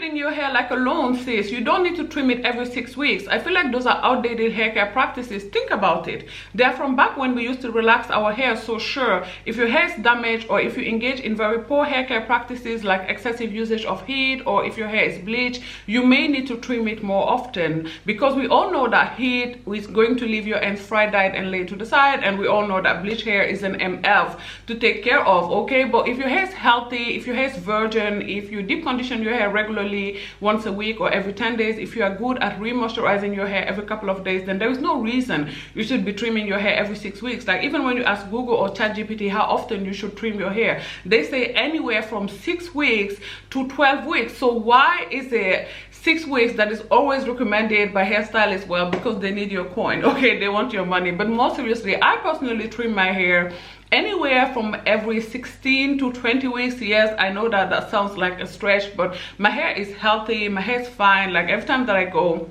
braiding your hair like a lawn, sis. You don't need to trim it every 6 weeks. I feel like those are outdated hair care practices. Think about it. They're from back when we used to relax our hair. So sure, if your hair is damaged, or if you engage in very poor hair care practices like excessive usage of heat, or if your hair is bleached, you may need to trim it more often, because we all know that heat is going to leave your ends fried, dyed, and laid to the side, and we all know that bleach hair is an MF to take care of. Okay, but if your hair is healthy, if your hair is virgin, if you deep condition your hair regularly once a week or every 10 days, if you are good at re-moisturizing your hair every couple of days, then there is no reason you should be trimming your hair every 6 weeks. Like, even when you ask Google or ChatGPT how often you should trim your hair, they say anywhere from 6 weeks to 12 weeks. So why is it 6 weeks that is always recommended by hairstylists? Well, because they need your coin. Okay, they want your money. But more seriously, I personally trim my hair anywhere from every 16 to 20 weeks. Yes, I know that that sounds like a stretch, but my hair is healthy, my hair is fine. Like, every time that I go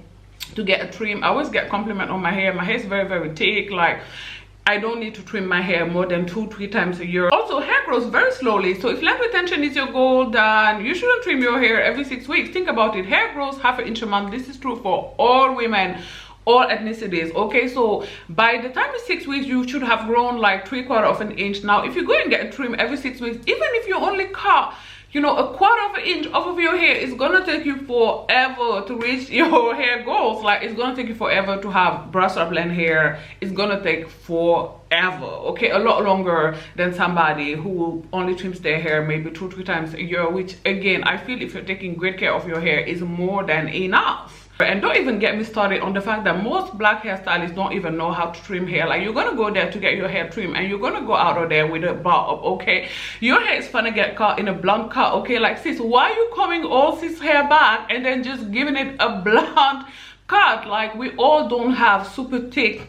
to get a trim, I always get compliment on my hair. My hair is very, very thick. Like, I don't need to trim my hair more than 2-3 times a year. Also, hair grows very slowly. So if length retention is your goal, then you shouldn't trim your hair every 6 weeks. Think about it. Hair grows half an inch a month. This is true for all women, all ethnicities. Okay, so by the time it's 6 weeks, you should have grown like 3/4 of an inch. Now, if you go and get a trim every 6 weeks, even if you only cut, you know, 1/4 of an inch off of your hair, it's gonna take you forever to reach your hair goals. Like, it's gonna take you forever to have brush up blend hair. It's gonna take forever, okay? A lot longer than somebody who only trims their hair maybe 2-3 times a year, which again, I feel if you're taking great care of your hair, is more than enough. And don't even get me started on the fact that most black hairstylists don't even know how to trim hair. Like, you're gonna go there to get your hair trimmed, and you're gonna go out of there with a bob, okay? Your hair is gonna get cut in a blunt cut, okay? Like, sis, why are you combing all this hair back and then just giving it a blunt cut? Like, we all don't have super thick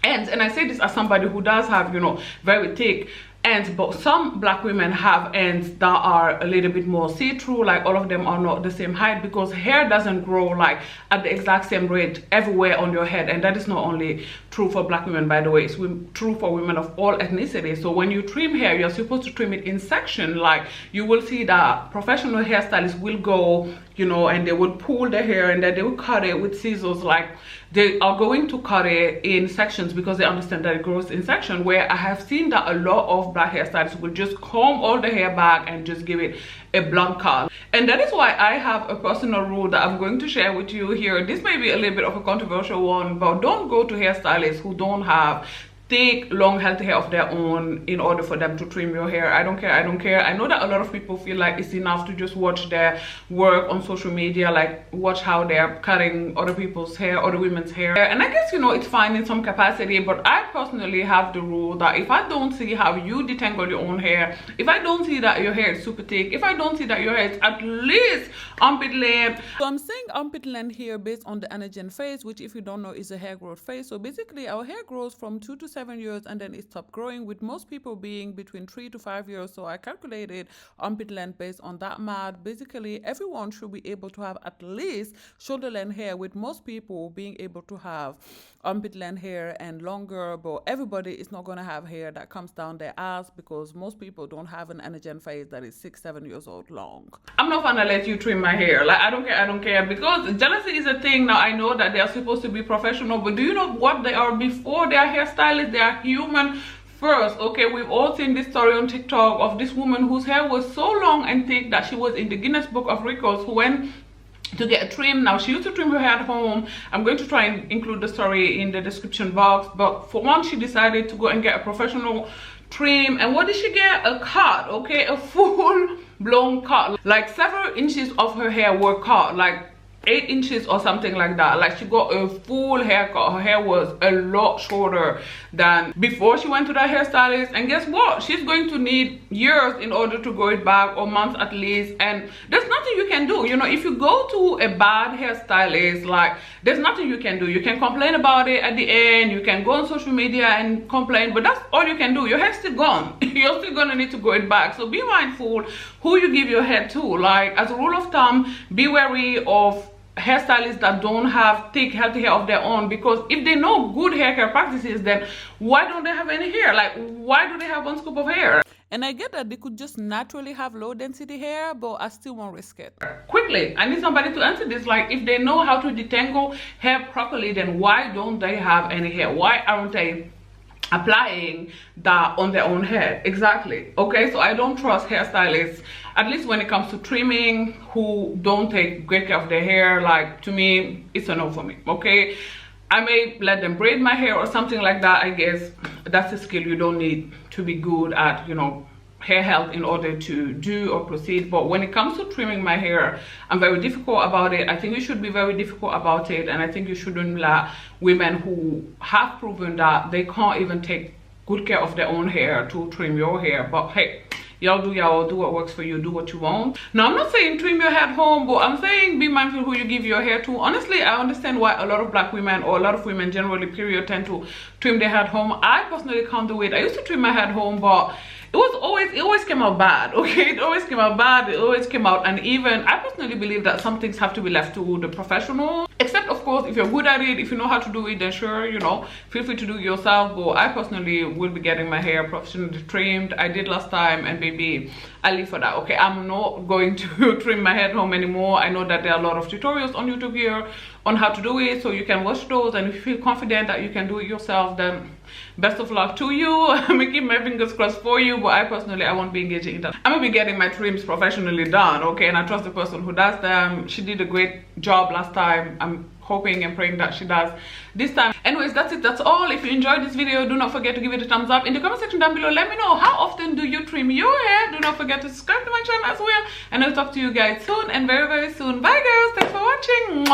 ends, and I say this as somebody who does have, you know, very thick ends, but some black women have ends that are a little bit more see-through. Like, all of them are not the same height, because hair doesn't grow like at the exact same rate everywhere on your head. And that is not only true for black women, by the way, it's true for women of all ethnicities. So when you trim hair, you're supposed to trim it in section. Like, you will see that professional hairstylists will go, you know, and they would pull the hair and then they will cut it with scissors. Like, they are going to cut it in sections because they understand that it grows in section, where I have seen that a lot of black hairstylists will just comb all the hair back and just give it a blunt cut. And that is why I have a personal rule that I'm going to share with you here. This may be a little bit of a controversial one, but don't go to hairstylists who don't have thick, long, healthy hair of their own in order for them to trim your hair. I don't care. I don't care. I know that a lot of people feel like it's enough to just watch their work on social media, like watch how they're cutting other people's hair, other women's hair. And I guess, you know, it's fine in some capacity, but I personally have the rule that if I don't see how you detangle your own hair, if I don't see that your hair is super thick, if I don't see that your hair is at least armpit length. So I'm saying armpit length here based on the anagen phase, which, if you don't know, is a hair growth phase. So basically, our hair grows from 2 to 7 years, and then it stops growing, with most people being between 3 to 5 years. So I calculated armpit length based on that math. Basically, everyone should be able to have at least shoulder length hair, with most people being able to have armpit length hair and longer. But everybody is not going to have hair that comes down their ass, because most people don't have an anagen phase that is 6-7 years old long. I'm not gonna let you trim my hair. Like, I don't care, because jealousy is a thing. Now, I know that they are supposed to be professional, but do you know what they are before they are hairstylists? They are human first. Okay, we've all seen this story on TikTok of this woman whose hair was so long and thick that she was in the Guinness Book of Records, who went to get a trim. Now, she used to trim her hair at home. I'm going to try and include the story in the description box, but for once she decided to go and get a professional trim. And what did she get? A cut, okay? A full blown cut. Like, several inches of her hair were cut, like 8 inches or something like that. Like, she got a full haircut. Her hair was a lot shorter than before she went to that hairstylist. And guess what? She's going to need years in order to grow it back, or months at least. And there's nothing you can do. You know, if you go to a bad hairstylist, like, there's nothing you can do. You can complain about it at the end. You can go on social media and complain, but that's all you can do. Your hair's still gone. You're still gonna need to grow it back. So be mindful who you give your hair to. Like, as a rule of thumb, be wary of hairstylists that don't have thick healthy hair of their own, because if they know good hair care practices, then why don't they have any hair? Like, why do they have one scoop of hair? And I get that they could just naturally have low density hair, but I still won't risk it. Quickly, I need somebody to answer this. Like, if they know how to detangle hair properly, then why don't they have any hair? Why aren't they applying that on their own head? Exactly. Okay, so I don't trust hairstylists, at least when it comes to trimming, who don't take great care of their hair. Like, to me, it's a no for me. Okay, I may let them braid my hair or something like that. I guess that's a skill you don't need to be good at, you know, hair health in order to do or proceed. But when it comes to trimming my hair, I'm very difficult about it. I think you should be very difficult about it, and I think you shouldn't let women who have proven that they can't even take good care of their own hair to trim your hair. But hey, y'all do what works for you, do what you want. Now, I'm not saying trim your hair at home, but I'm saying be mindful who you give your hair to. Honestly, I understand why a lot of black women, or a lot of women generally period, tend to trim their hair at home. I personally can't do it. I used to trim my hair at home, but it always came out bad. Okay, it always came out bad. It always came out uneven. I personally believe that some things have to be left to the professional, except of course if you're good at it, if you know how to do it, then sure, you know, feel free to do it yourself. But I personally will be getting my hair professionally trimmed. I did last time, and baby, I live for that. Okay, I'm not going to trim my hair at home anymore. I know that there are a lot of tutorials on YouTube here on how to do it, so you can watch those, and if you feel confident that you can do it yourself, then best of luck to you. I'm gonna keep my fingers crossed for you, but I personally, I won't be engaging in that. I'm gonna be getting my trims professionally done, okay, and I trust the person who does them. She did a great job last time. I'm hoping and praying that she does this time. Anyways, that's it, that's all. If you enjoyed this video, do not forget to give it a thumbs up. In the comment section down below, let me know how often do you trim your hair. Do not forget to subscribe to my channel as well, and I'll talk to you guys soon, and very, very soon. Bye guys, thanks for watching. Mwah.